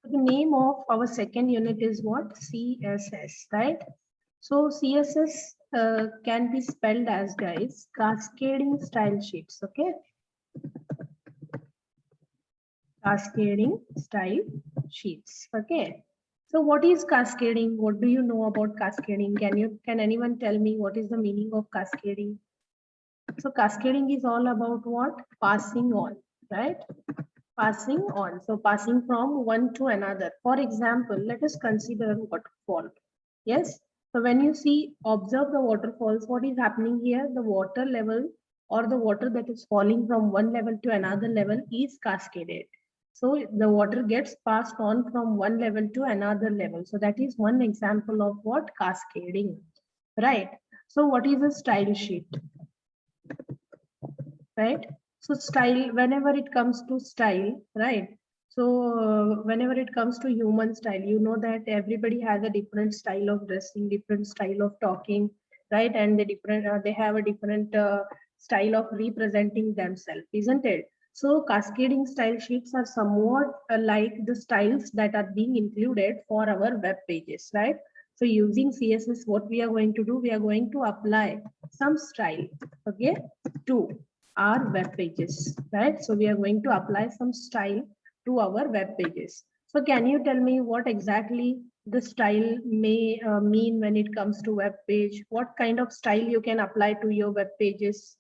The name of our second unit is what? CSS, right? So CSS can be spelled as, guys, cascading style sheets. Okay, cascading style sheets. Okay, so what is cascading? What do you know about cascading? Can anyone tell me what is the meaning of cascading? So cascading is all about what? Passing on, right? Passing on. So passing from one to another. For example, let us consider waterfall. Yes. So when you see, observe the waterfalls, what is happening here? The water level or the water that is falling from one level to another level is cascaded. So the water gets passed on from one level to another level. So that is one example of what? Cascading, right? So what is a style sheet? Right? So style, whenever it comes to style, right? So whenever it comes to human style, you know that everybody has a different style of dressing, different style of talking, right? And they have a different style of representing themselves, isn't it? So cascading style sheets are somewhat like the styles that are being included for our web pages, right? So using CSS, what we are going to do, we are going to apply some style, okay, to our web pages, right? So we are going to apply some style to our web pages. So can you tell me what exactly the style may mean when it comes to web page? What kind of style you can apply to your web pages?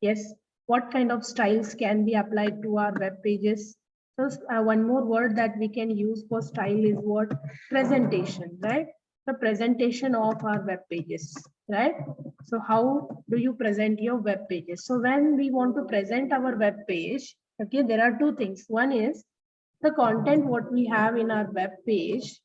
Yes, what kind of styles can be applied to our web pages? So one more word that we can use for style is what? Presentation, right? The presentation of our web pages, right? So how do you present your web pages? So when we want to present our web page, okay, there are two things. One is the content what we have in our web page,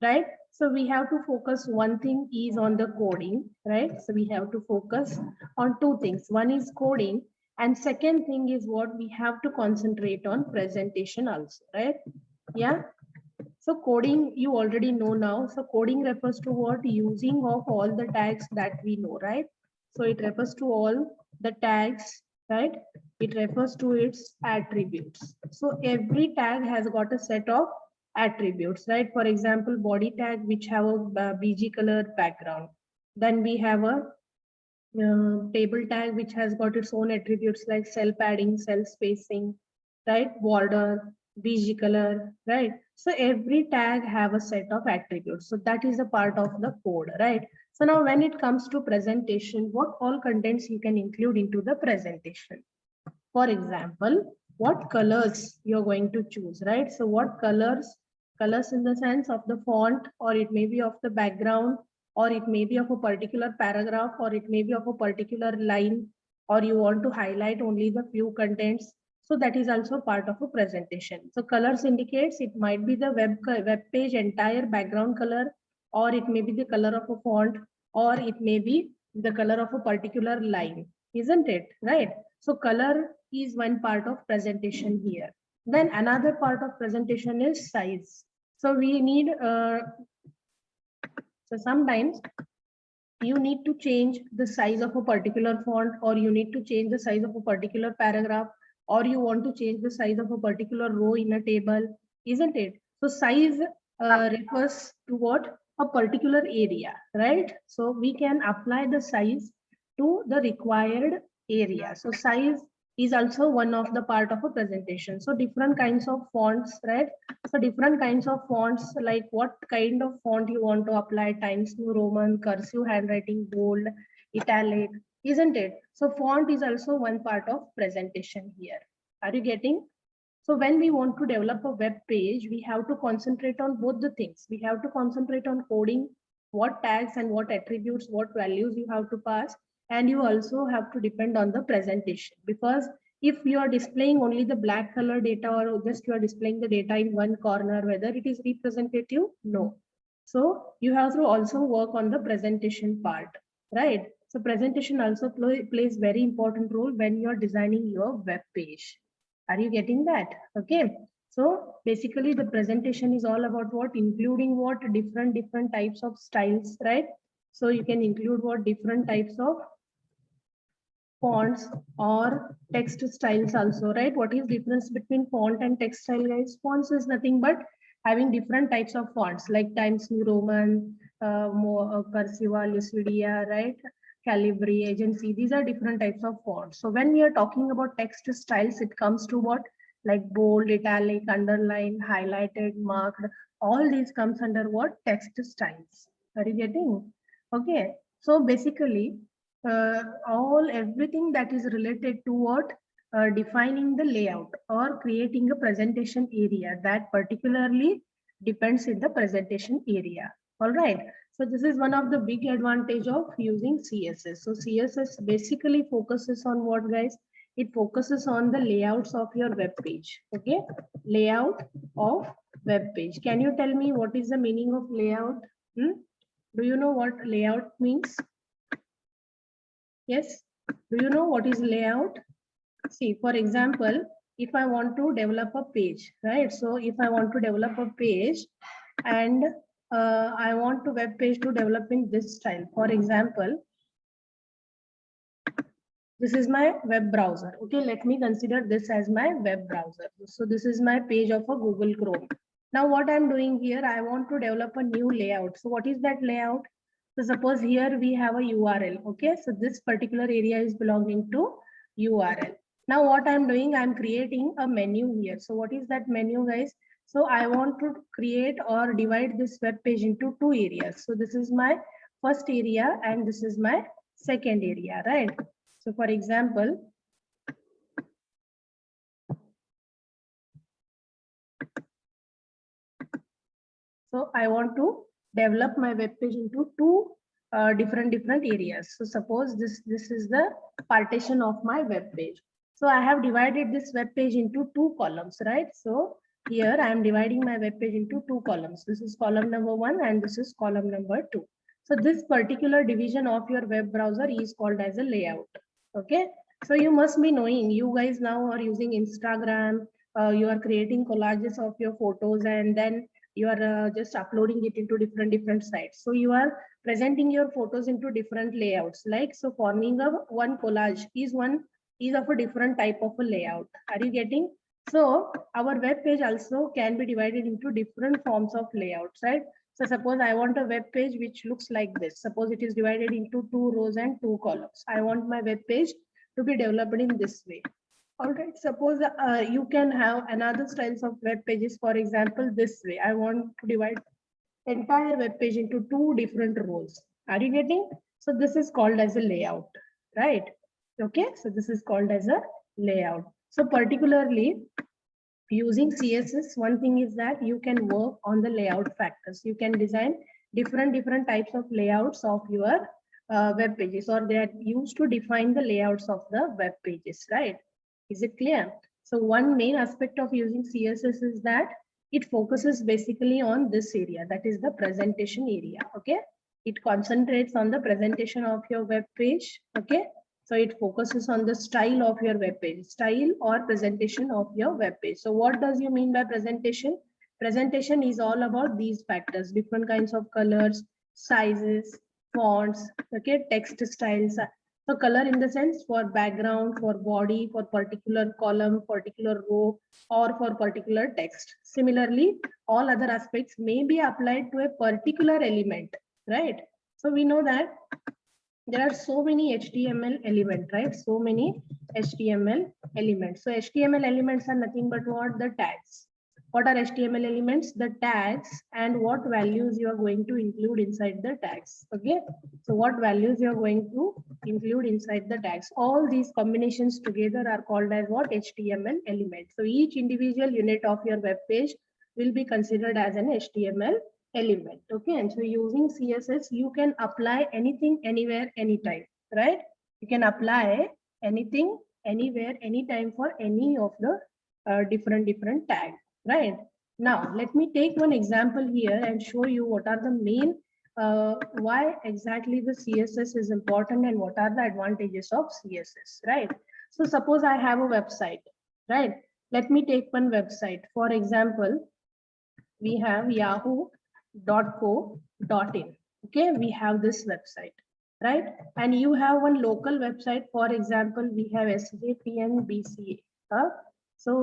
right? So we have to focus, one thing is on the coding, right? So we have to focus on two things. One is coding, and second thing is what? We have to concentrate on presentation also, right? Yeah. So coding, you already know now. So coding refers to what? Using of all the tags that we know, right? So it refers to all the tags, right? It refers to its attributes. So every tag has got a set of attributes, right? For example, body tag, which have a BG color background. Then we have a table tag, which has got its own attributes like cell padding, cell spacing, right? Border, BG color, right? So every tag have a set of attributes. So that is a part of the code, right? So now when it comes to presentation, what all contents you can include into the presentation? For example, what colors you're going to choose, right? So what colors in the sense of the font, or it may be of the background, or it may be of a particular paragraph, or it may be of a particular line, or you want to highlight only the few contents. So that is also part of a presentation. So colors indicates it might be the web page entire background color, or it may be the color of a font, or it may be the color of a particular line, isn't it? Right? So color is one part of presentation here. Then another part of presentation is size. So we need, so sometimes you need to change the size of a particular font, or you need to change the size of a particular paragraph, or you want to change the size of a particular row in a table, isn't it? So size refers to what? A particular area, right? So we can apply the size to the required area. So size is also one of the part of a presentation. So different kinds of fonts, right? So different kinds of fonts, like what kind of font you want to apply: Times New Roman, cursive handwriting, bold, italic, isn't it? So font is also one part of presentation here. Are you getting? So when we want to develop a web page, we have to concentrate on both the things. We have to concentrate on coding, what tags and what attributes, what values you have to pass. And you also have to depend on the presentation, because if you are displaying only the black color data, or just you are displaying the data in one corner, whether it is representative, no. So you have to also work on the presentation part, right? So presentation also plays very important role when you are designing your web page. Are you getting that? Okay. So basically the presentation is all about what? Including what? Different types of styles, right? So you can include what? Different types of fonts or text styles also, right? What is difference between font and text style, guys? Fonts is nothing but having different types of fonts like Times New Roman, Cursiva, Lucidia, right? Calibri, Agency, these are different types of fonts. So when we are talking about text styles, it comes to what? Like bold, italic, underline, highlighted, marked, all these comes under what? Text styles. Are you getting? Okay. So basically, everything that is related to what? Defining the layout or creating a presentation area, that particularly depends in the presentation area. All right. So this is one of the big advantage of using CSS. So CSS basically focuses on what, guys? It focuses on the layouts of your web page. Okay. Layout of web page. Can you tell me what is the meaning of layout? Do you know what layout means? Yes. Do you know what is layout? See, for example, if I want to develop a page, right? So if I want to develop a page and I want to web page to develop in this style. For example, this is my web browser. Okay, let me consider this as my web browser. So this is my page of a Google Chrome. Now what I'm doing here, I want to develop a new layout. So what is that layout? So suppose here we have a URL. Okay, so this particular area is belonging to URL. Now what I'm doing, I'm creating a menu here. So what is that menu, guys? So I want to create or divide this web page into two areas. So this is my first area and this is my second area, right? So for example, so I want to develop my web page into two different areas. So suppose this is the partition of my web page. So I have divided this web page into two columns, right? So here I am dividing my web page into two columns. This is column number 1 and this is column number 2. So this particular division of your web browser is called as a layout. Okay. So you must be knowing, you guys now are using Instagram, you are creating collages of your photos and then you are just uploading it into different sites. So you are presenting your photos into different layouts. Like, so forming a one collage is of a different type of a layout. Are you getting? So our web page also can be divided into different forms of layouts, right? So suppose I want a web page which looks like this. Suppose it is divided into 2 rows and 2 columns. I want my web page to be developed in this way. All right, suppose you can have another styles of web pages. For example, this way. I want to divide entire web page into 2 different rows. Are you getting? So this is called as a layout, right? Okay, so this is called as a layout. So particularly using CSS, one thing is that you can work on the layout factors. You can design different types of layouts of your web pages, or they are used to define the layouts of the web pages, right? Is it clear? So one main aspect of using CSS is that it focuses basically on this area, that is the presentation area. Okay, it concentrates on the presentation of your web page. Okay, so it focuses on the style of your web page, style or presentation of your web page. So what does you mean by presentation? Presentation is all about these factors, different kinds of colors, sizes, fonts, okay, text styles. So color in the sense for background, for body, for particular column, particular row, or for particular text. Similarly, all other aspects may be applied to a particular element, right? So we know that there are so many HTML elements, right? So many HTML elements. So HTML elements are nothing but what? The tags. What are HTML elements? The tags and what values you are going to include inside the tags. Okay. So what values you are going to include inside the tags. All these combinations together are called as what? HTML element. So each individual unit of your web page will be considered as an HTML element. Okay, and so using CSS you can apply anything, anywhere, anytime, right? You can apply anything, anywhere, anytime for any of the different tags, right? Now let me take one example here and show you what are the main why exactly the CSS is important and what are the advantages of CSS, right? So suppose I have a website, right? Let me take one website. For example, we have yahoo.co.in. Okay, we have this website, right? And you have one local website. For example, we have SJPNBCA, So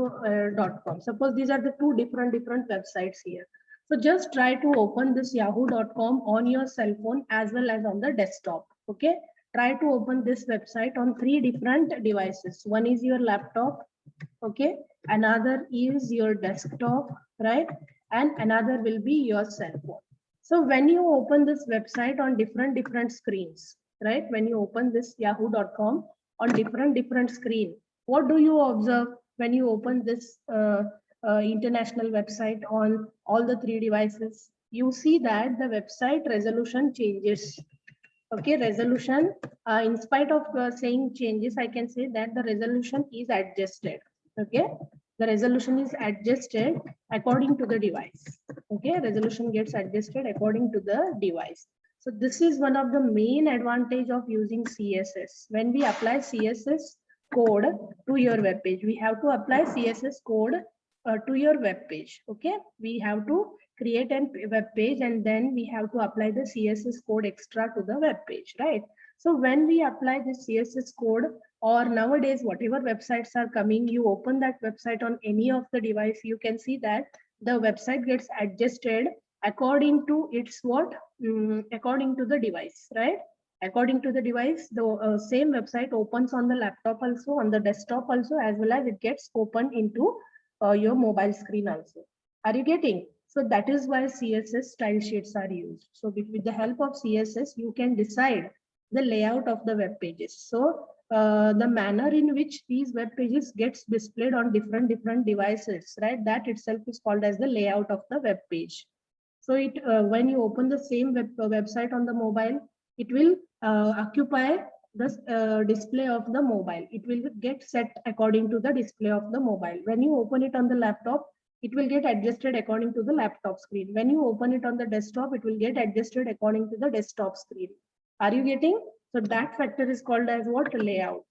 .com. Suppose these are the two different websites here. So just try to open this yahoo.com on your cell phone as well as on the desktop. Okay. Try to open this website on 3 different devices. One is your laptop. Okay. Another is your desktop, right? And another will be your cell phone. So when you open this website on different screens, right? When you open this yahoo.com on different screen, what do you observe when you open this international website on all the 3 devices? You see that the website resolution changes. Okay, resolution, in spite of saying changes, I can say that the resolution is adjusted. Okay, the resolution is adjusted according to the device. Okay, resolution gets adjusted according to the device. So this is one of the main advantage of using CSS. When we apply CSS code to your web page, we have to apply CSS code to your web page. Okay, we have to create a web page and then we have to apply the CSS code extra to the web page, right? So when we apply the CSS code, or nowadays whatever websites are coming, you open that website on any of the device, you can see that the website gets adjusted according to its what? According to the device, right? According to the device, the same website opens on the laptop also, on the desktop also, as well as it gets open into your mobile screen also. Are you getting? So that is why CSS style sheets are used. So with the help of CSS, you can decide the layout of the web pages. So the manner in which these web pages gets displayed on different devices, right? That itself is called as the layout of the web page. So it when you open the same website on the mobile, it will occupy the display of the mobile. It will get set according to the display of the mobile. When you open it on the laptop, it will get adjusted according to the laptop screen. When you open it on the desktop, it will get adjusted according to the desktop screen. Are you getting? So that factor is called as what? Layout.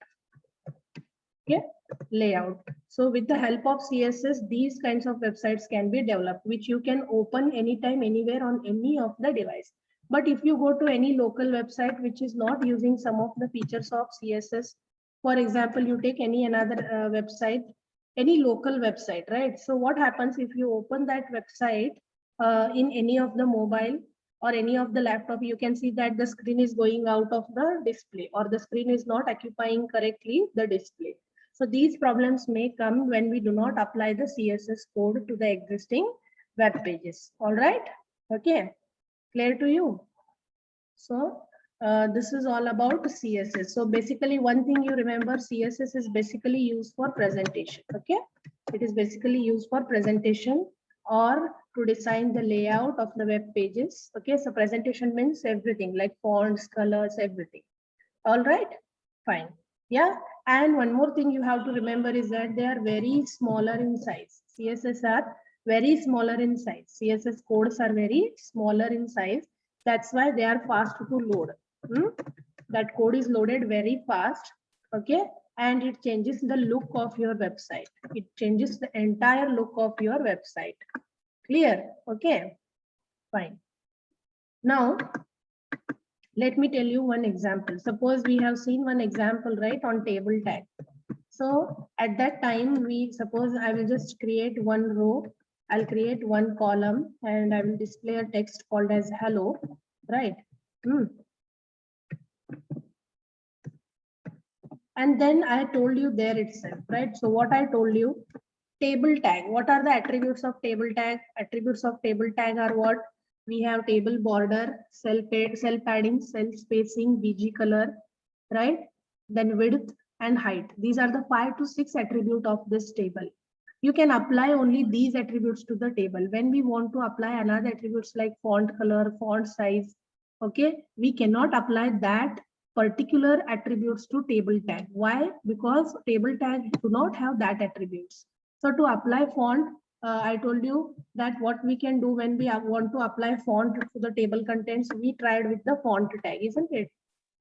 Okay, layout. So with the help of CSS, these kinds of websites can be developed, which you can open anytime, anywhere on any of the device. But if you go to any local website which is not using some of the features of CSS, for example, you take any another website, any local website, right? So what happens if you open that website in any of the mobile or any of the laptop, you can see that the screen is going out of the display, or the screen is not occupying correctly the display. So these problems may come when we do not apply the CSS code to the existing web pages. All right. Okay. Clear to you? So this is all about CSS. So basically one thing you remember, CSS is basically used for presentation. Okay. It is basically used for presentation or to design the layout of the web pages. Okay. So presentation means everything like fonts, colors, everything. All right. Fine. Yeah. And one more thing you have to remember is that they are very smaller in size. CSS are very smaller in size. CSS codes are very smaller in size. That's why they are fast to load. That code is loaded very fast. Okay. And it changes the look of your website. It changes the entire look of your website. Clear? Okay. Fine. Now, let me tell you one example. Suppose we have seen one example, right, on table tag. So at that time, suppose I will just create one row. I'll create one column and I will display a text called as hello, right? And then I told you there itself, right? So what I told you, table tag. What are the attributes of table tag? Attributes of table tag are what? We have table border, cell padding, cell spacing, bg color, right? Then width and height. These are the 5 to 6 attributes of this table. You can apply only these attributes to the table. When we want to apply another attributes like font color, font size, okay, we cannot apply that particular attributes to table tag. Why? Because table tag do not have that attributes. So to apply font, I told you that what we can do when we want to apply font to the table contents, we tried with the font tag, isn't it?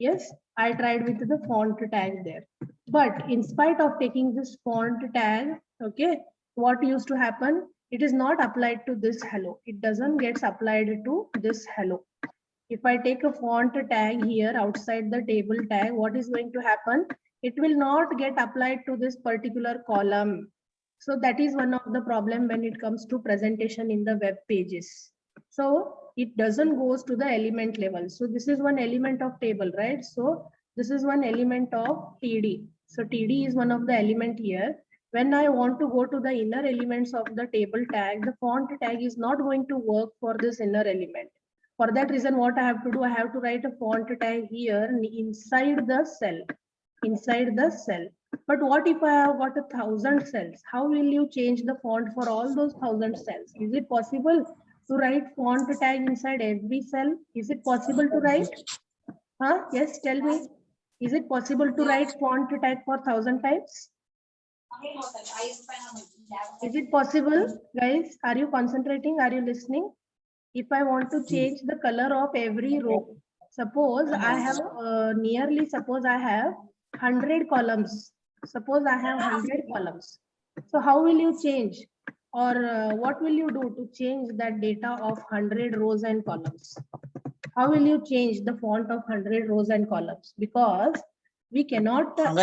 Yes, I tried with the font tag there. But in spite of taking this font tag, okay, what used to happen? It is not applied to this hello. It doesn't get applied to this hello. If I take a font tag here outside the table tag, what is going to happen? It will not get applied to this particular column. So that is one of the problem when it comes to presentation in the web pages. So it doesn't goes to the element level. So this is one element of table, right? So this is one element of TD. So TD is one of the element here. When I want to go to the inner elements of the table tag, the font tag is not going to work for this inner element. For that reason, what I have to do, I have to write a font tag here inside the cell, inside the cell. But what if I have got 1,000 cells? How will you change the font for all those 1,000 cells? Is it possible to write font tag inside every cell? Is it possible to write? Huh? Yes, tell me. Is it possible to write font tag for 1,000 times? Is it possible, guys? Are you concentrating? Are you listening? If I want to change the color of every row, suppose I have suppose I have 100 columns. Suppose I have 100 columns. So how will you change? Or what will you do to change that data of 100 rows and columns? How will you change the font of 100 rows and columns? Because we cannot add...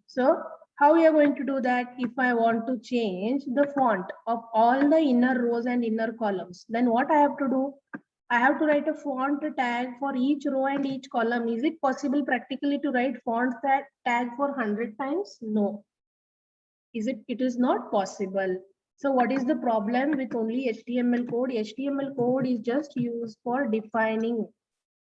So how we are going to do that? If I want to change the font of all the inner rows and inner columns, then what I have to do? I have to write a font tag for each row and each column. Is it possible practically to write font tag for 100 times? No. It is not possible. So what is the problem with only HTML code? HTML code is just used for defining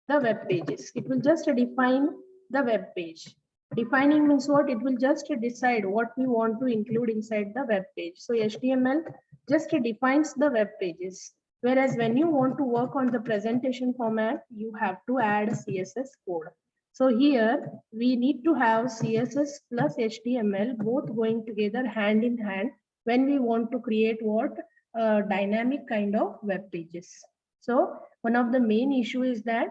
the web pages. It will just define the web page. Defining means what? It will just decide what we want to include inside the web page. So HTML just defines the web pages. Whereas when you want to work on the presentation format, you have to add CSS code. So here we need to have CSS plus HTML both going together hand in hand when we want to create what? Dynamic kind of web pages. So one of the main issue is that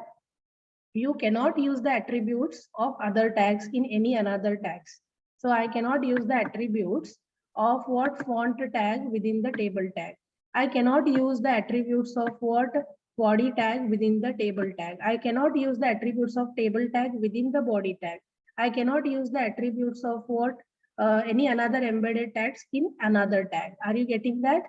you cannot use the attributes of other tags in any another tags. So I cannot use the attributes of what font tag within the table tag. I cannot use the attributes of what body tag within the table tag. I cannot use the attributes of table tag within the body tag. I cannot use the attributes of what any another embedded tags in another tag. Are you getting that?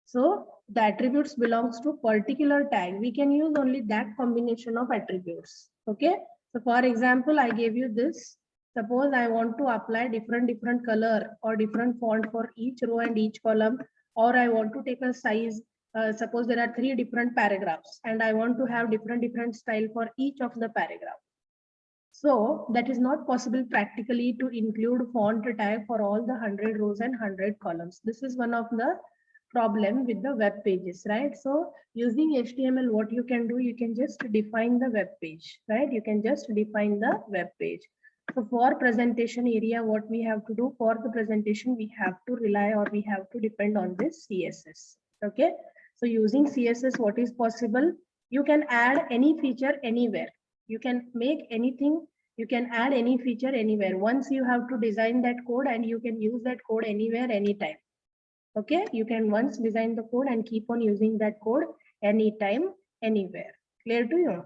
So the attributes belongs to particular tag. We can use only that combination of attributes. Okay. So for example, I gave you this. Suppose I want to apply different color or different font for each row and each column, or I want to take a size. Suppose there are 3 different paragraphs and I want to have different style for each of the paragraph. So that is not possible practically to include font tag for all the 100 rows and 100 columns. This is one of the problem with the web pages, right? So using HTML, what you can do, you can just define the web page, right? You can just define the web page. So for presentation area, what we have to do for the presentation, we have to rely or we have to depend on this CSS. Okay. So using CSS, what is possible? You can add any feature anywhere. You can make anything. You can add any feature anywhere. Once you have to design that code and you can use that code anywhere, anytime. Okay, you can once design the code and keep on using that code anytime, anywhere. Clear to you?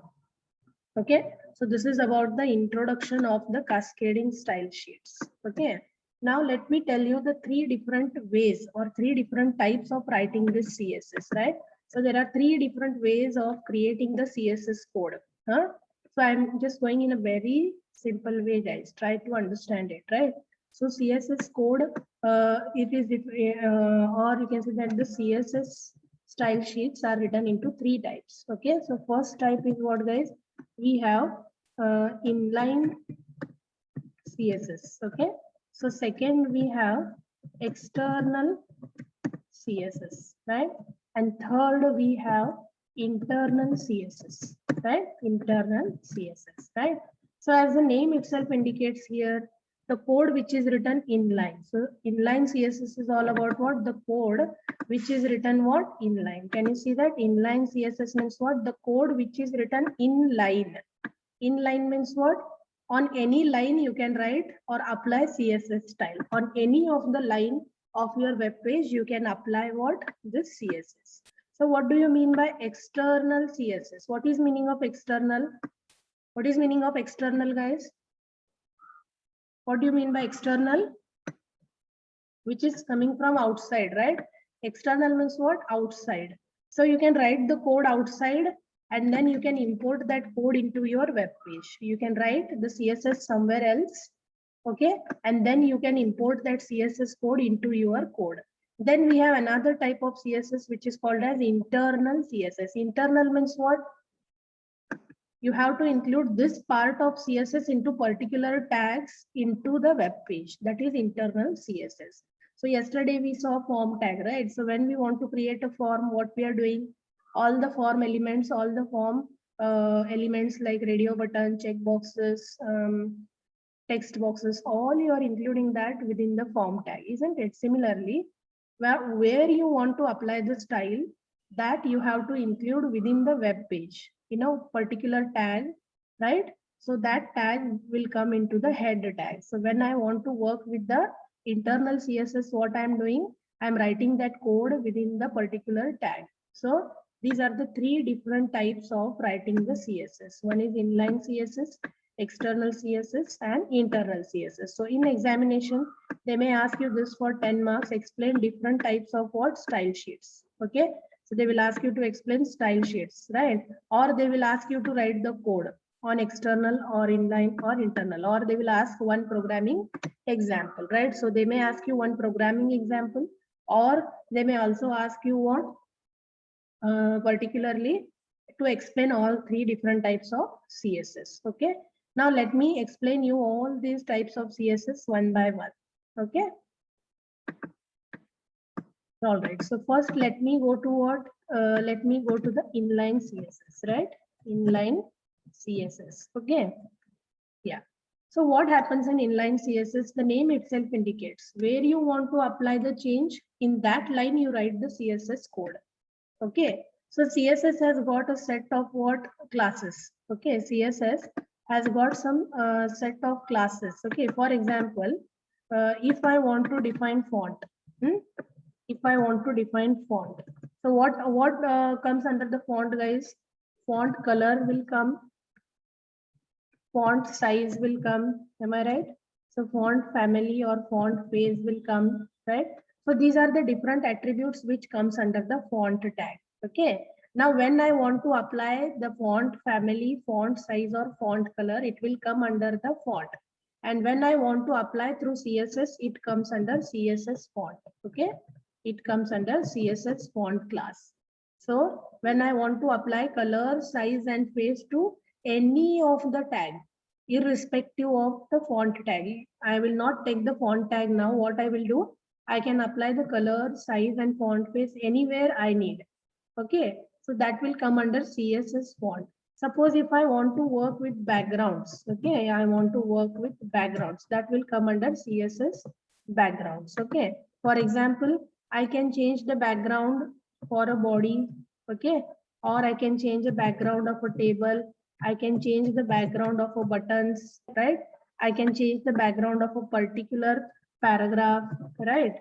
Okay, so this is about the introduction of the cascading style sheets. Okay, now let me tell you the 3 different ways or 3 different types of writing this CSS, right? So there are 3 different ways of creating the CSS code. Huh? So I'm just going in a very simple way, guys. Try to understand it, right? So CSS code, it is, or you can say that the CSS style sheets are written into 3 types. Okay, so first type is what, guys? We have inline CSS. Okay, so second we have external CSS, right? And third we have internal CSS, right? Internal CSS, right? So as the name itself indicates here, the code which is written inline. So inline CSS is all about what? The code which is written what? Inline. Can you see that? Inline CSS means what? The code which is written in line. Inline means what? On any line you can write or apply CSS style. On any of the line of your web page, you can apply what? This CSS. So what do you mean by external CSS? What is meaning of external? What is meaning of external, guys? What do you mean by external? Which is coming from outside, right? External means what? Outside. So you can write the code outside and then you can import that code into your web page. You can write the CSS somewhere else, okay? And then you can import that CSS code into your code. Then we have another type of CSS which is called as internal CSS. Internal means what? You have to include this part of CSS into particular tags into the web page. That is internal CSS. So yesterday we saw form tag, right? So when we want to create a form, what we are doing, all the form elements, all the form elements like radio button, check boxes, text boxes, all you are including that within the form tag, isn't it? Similarly, where you want to apply the style, that you have to include within the web page, particular tag, right? So that tag will come into the head tag. So when I want to work with the internal CSS, what I'm doing, I'm writing that code within the particular tag. So these are the three different types of writing the CSS. One is inline CSS, external CSS, and internal CSS. So in examination, they may ask you this for 10 marks, explain different types of what? Style sheets. Okay. So they will ask you to explain style sheets, right? Or they will ask you to write the code on external or inline or internal, or they will ask one programming example, right? So they may ask you one programming example, or they may also ask you what particularly to explain all three different types of CSS. Okay. Now let me explain you all these types of CSS one by one. Okay. All right. So first, let me go to what? Let me go to the inline CSS, right? Inline CSS. Okay. Yeah. So what happens in inline CSS? The name itself indicates where you want to apply the change. In that line, you write the CSS code. Okay. So CSS has got a set of what? Classes. Okay. CSS has got some set of classes. Okay. For example, if I want to define font, if I want to define font, so what comes under the font, guys? Font color will come, font size will come. Am I right? So font family or font phase will come, right? So these are the different attributes which comes under the font tag. Okay. Now, when I want to apply the font family, font size, or font color, it will come under the font. And when I want to apply through CSS, it comes under CSS font. Okay. It comes under CSS font class. So when I want to apply color, size, and face to any of the tag, irrespective of the font tag, I will not take the font tag now. What I will do, I can apply the color, size, and font face anywhere I need. Okay, so that will come under CSS font. Suppose if I want to work with backgrounds, okay, I want to work with backgrounds, that will come under CSS backgrounds. Okay, for example, I can change the background for a body, okay, or I can change the background of a table. I can change the background of a buttons, right? I can change the background of a particular paragraph, right?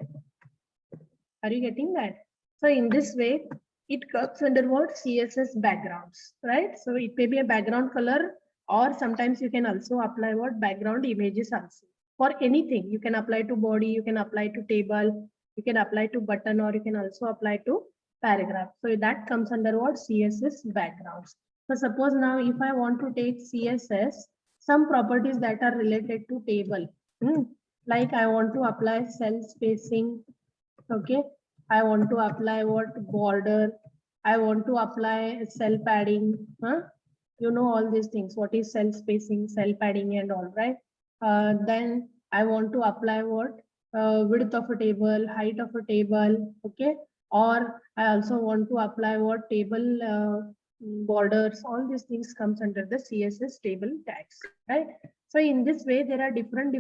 Are you getting that? So in this way, it comes under what? CSS backgrounds, right? So it may be a background color, or sometimes you can also apply what? Background images also. For anything, you can apply to body, you can apply to table, you can apply to button, or you can also apply to paragraph. So that comes under what? CSS backgrounds. So suppose now if I want to take CSS, some properties that are related to table, like I want to apply cell spacing, okay, I want to apply what? Border, I want to apply cell padding, you know all these things, what is cell spacing, cell padding, and all, right? Then I want to apply what? Width of a table, height of a table, okay, or I also want to apply what? Table borders. All these things comes under the CSS table tags, right? So in this way, there are different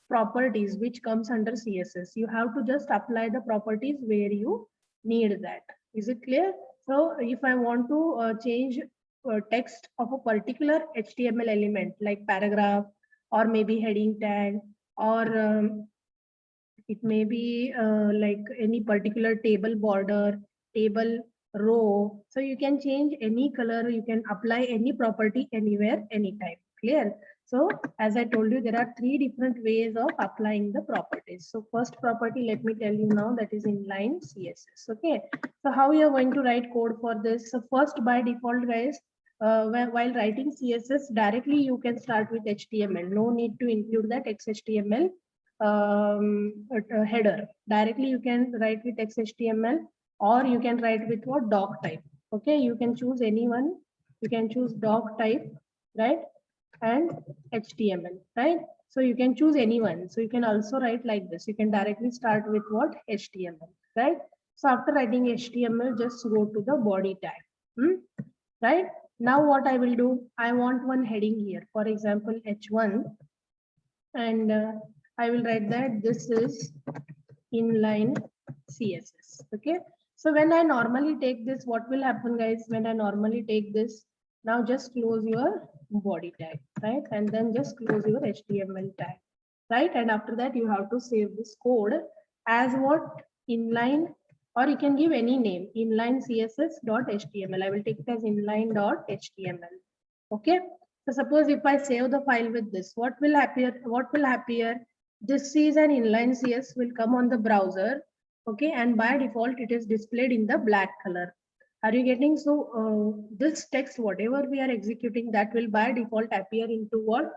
properties which comes under CSS. You have to just apply the properties where you need that. Is it clear? So if I want to change text of a particular HTML element like paragraph, or maybe heading tag, or it may be like any particular table border, table row. So you can change any color, you can apply any property anywhere, anytime. Clear? So as I told you, there are three different ways of applying the properties. So first property, let me tell you now, that is inline CSS. Okay. So how you are going to write code for this? So first, by default, guys, while writing CSS, directly you can start with HTML. No need to include that XHTML header. Directly you can write with XHTML, or you can write with what? Doc type. Okay, you can choose any one. You can choose doc type, right? And HTML, right? So you can choose any one. So you can also write like this. You can directly start with what? HTML, right? So after writing HTML, just go to the body tag. Right? Now what I will do, I want one heading here. For example, H1, and I will write that this is inline CSS. Okay. So when I normally take this, what will happen, guys? When I normally take this, now just close your body tag, right? And then just close your HTML tag, right? And after that, you have to save this code as what? Inline, or you can give any name, inline CSS.html. I will take it as inline.html. Okay. So suppose if I save the file with this, what will appear? What will appear? This is an inline CS will come on the browser. Okay. And by default, it is displayed in the black color. Are you getting? So this text, whatever we are executing, that will by default appear into what?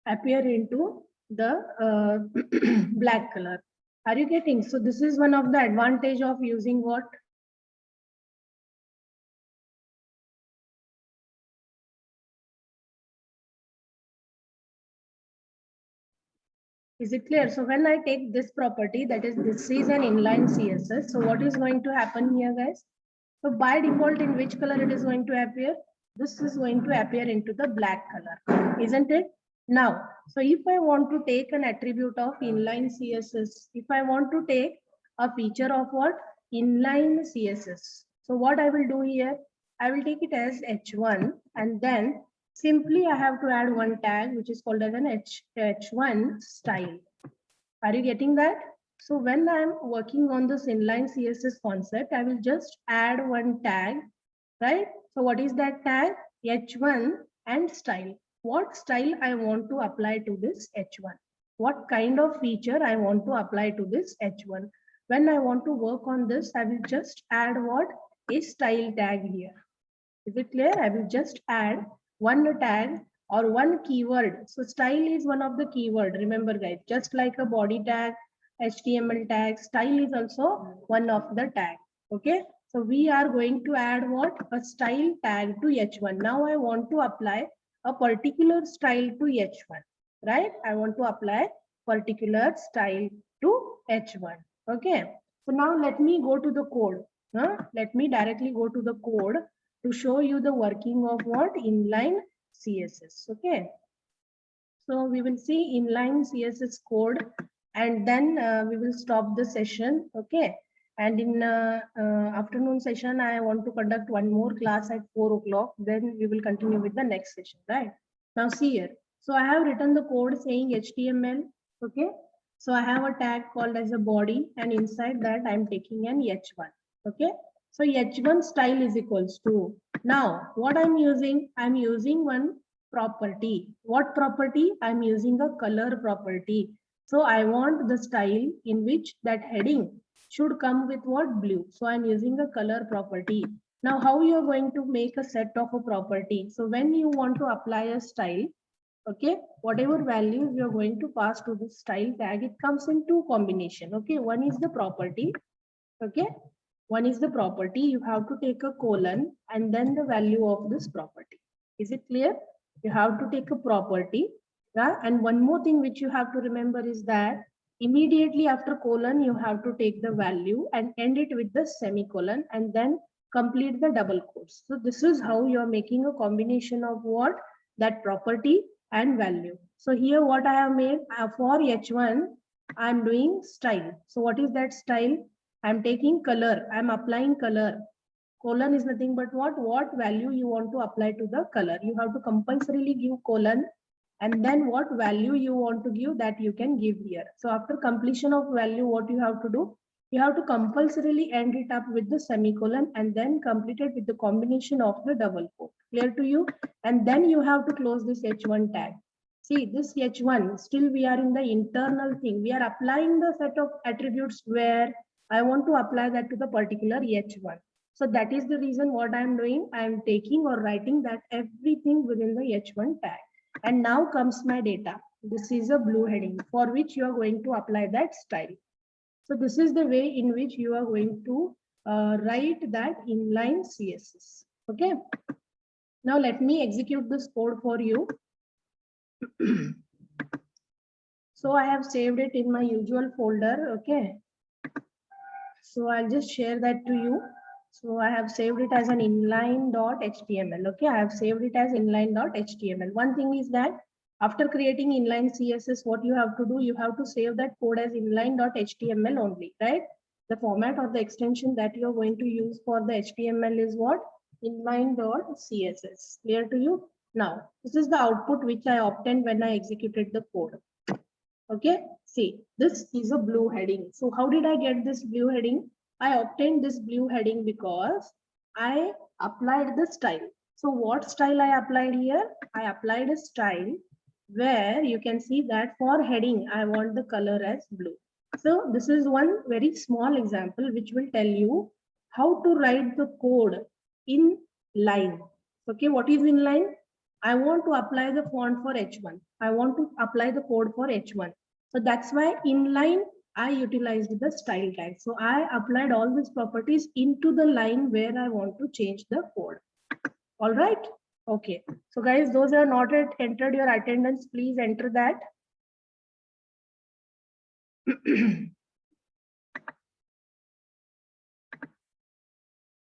Appear into the black color. Are you getting? So this is one of the advantage of using what? Is it clear? So when I take this property, that is, this is an inline CSS. So what is going to happen here, guys? So by default, in which color it is going to appear? This is going to appear into the black color, isn't it? Now, so if I want to take an attribute of inline CSS, if I want to take a feature of what? Inline CSS. So what I will do here, I will take it as H1, and then simply I have to add one tag, which is called as an H1 style. Are you getting that? So when I'm working on this inline CSS concept, I will just add one tag, right? So what is that tag? H1 and style. What style I want to apply to this H1? What kind of feature I want to apply to this H1? When I want to work on this, I will just add what? A style tag here. Is it clear? I will just add one tag or one keyword. So style is one of the keyword. Remember, guys, just like a body tag, HTML tag, style is also one of the tag. Okay. So we are going to add what? A style tag to H1. Now I want to apply a particular style to H1, right? I want to apply particular style to H1. Okay. So now let me go to the code. Let me directly go to the code to show you the working of what? Inline CSS. Okay. So we will see inline CSS code, and then we will stop the session. Okay. And in afternoon session, I want to conduct one more class at 4 o'clock. Then we will continue with the next session, right? Now see here. So I have written the code saying HTML. Okay. So I have a tag called as a body, and inside that I'm taking an H1. Okay. So H1 style is equals to, now what I'm using one property. What property? I'm using a color property. So I want the style in which that heading should come with what? Blue. So I'm using a color property. Now how you are going to make a set of a property? So when you want to apply a style, okay, whatever values you're going to pass to the style tag, it comes in two combination. Okay, one is the property. Okay, one is the property. You have to take a colon and then the value of this property. Is it clear? You have to take a property, right? And one more thing which you have to remember is that immediately after colon, you have to take the value and end it with the semicolon and then complete the double quotes. So this is how you are making a combination of what? That property and value. So here what I have made for H1, I'm doing style. So what is that style? I'm taking color. I'm applying color. Colon is nothing but what value you want to apply to the color. You have to compulsorily give colon, and then what value you want to give, that you can give here. So after completion of value, what you have to do? you have to compulsorily end it up with the semicolon and then complete it with the combination of the double quote. Clear to you? And then you have to close this H1 tag. See, this H1, still we are in the internal thing. We are applying the set of attributes where I want to apply that to the particular H1. So that is the reason what I am doing. I am taking or writing that everything within the H1 tag. And now comes my data. This is a blue heading for which you are going to apply that style. So this is the way in which you are going to write that inline CSS. Okay. Now let me execute this code for you. So I have saved it in my usual folder. Okay. So I'll just share that to you. So I have saved it as an inline.html. Okay. I have saved it as inline.html. One thing is that after creating inline CSS, what you have to do, you have to save that code as inline.html only, right? The format or the extension that you're going to use for the HTML is what? Inline.css. Clear to you? Now, this is the output which I obtained when I executed the code. Okay, see, this is a blue heading. So how did I get this blue heading? I obtained this blue heading because I applied the style. So what style I applied here? I applied a style where you can see that for heading, I want the color as blue. So this is one very small example which will tell you how to write the code in line. Okay, what is in line? I want to apply the font for H1. I want to apply the code for H1. So that's why inline I utilized the style tag. So I applied all these properties into the line where I want to change the code. All right. Okay. So guys, those are not yet entered your attendance, please enter that.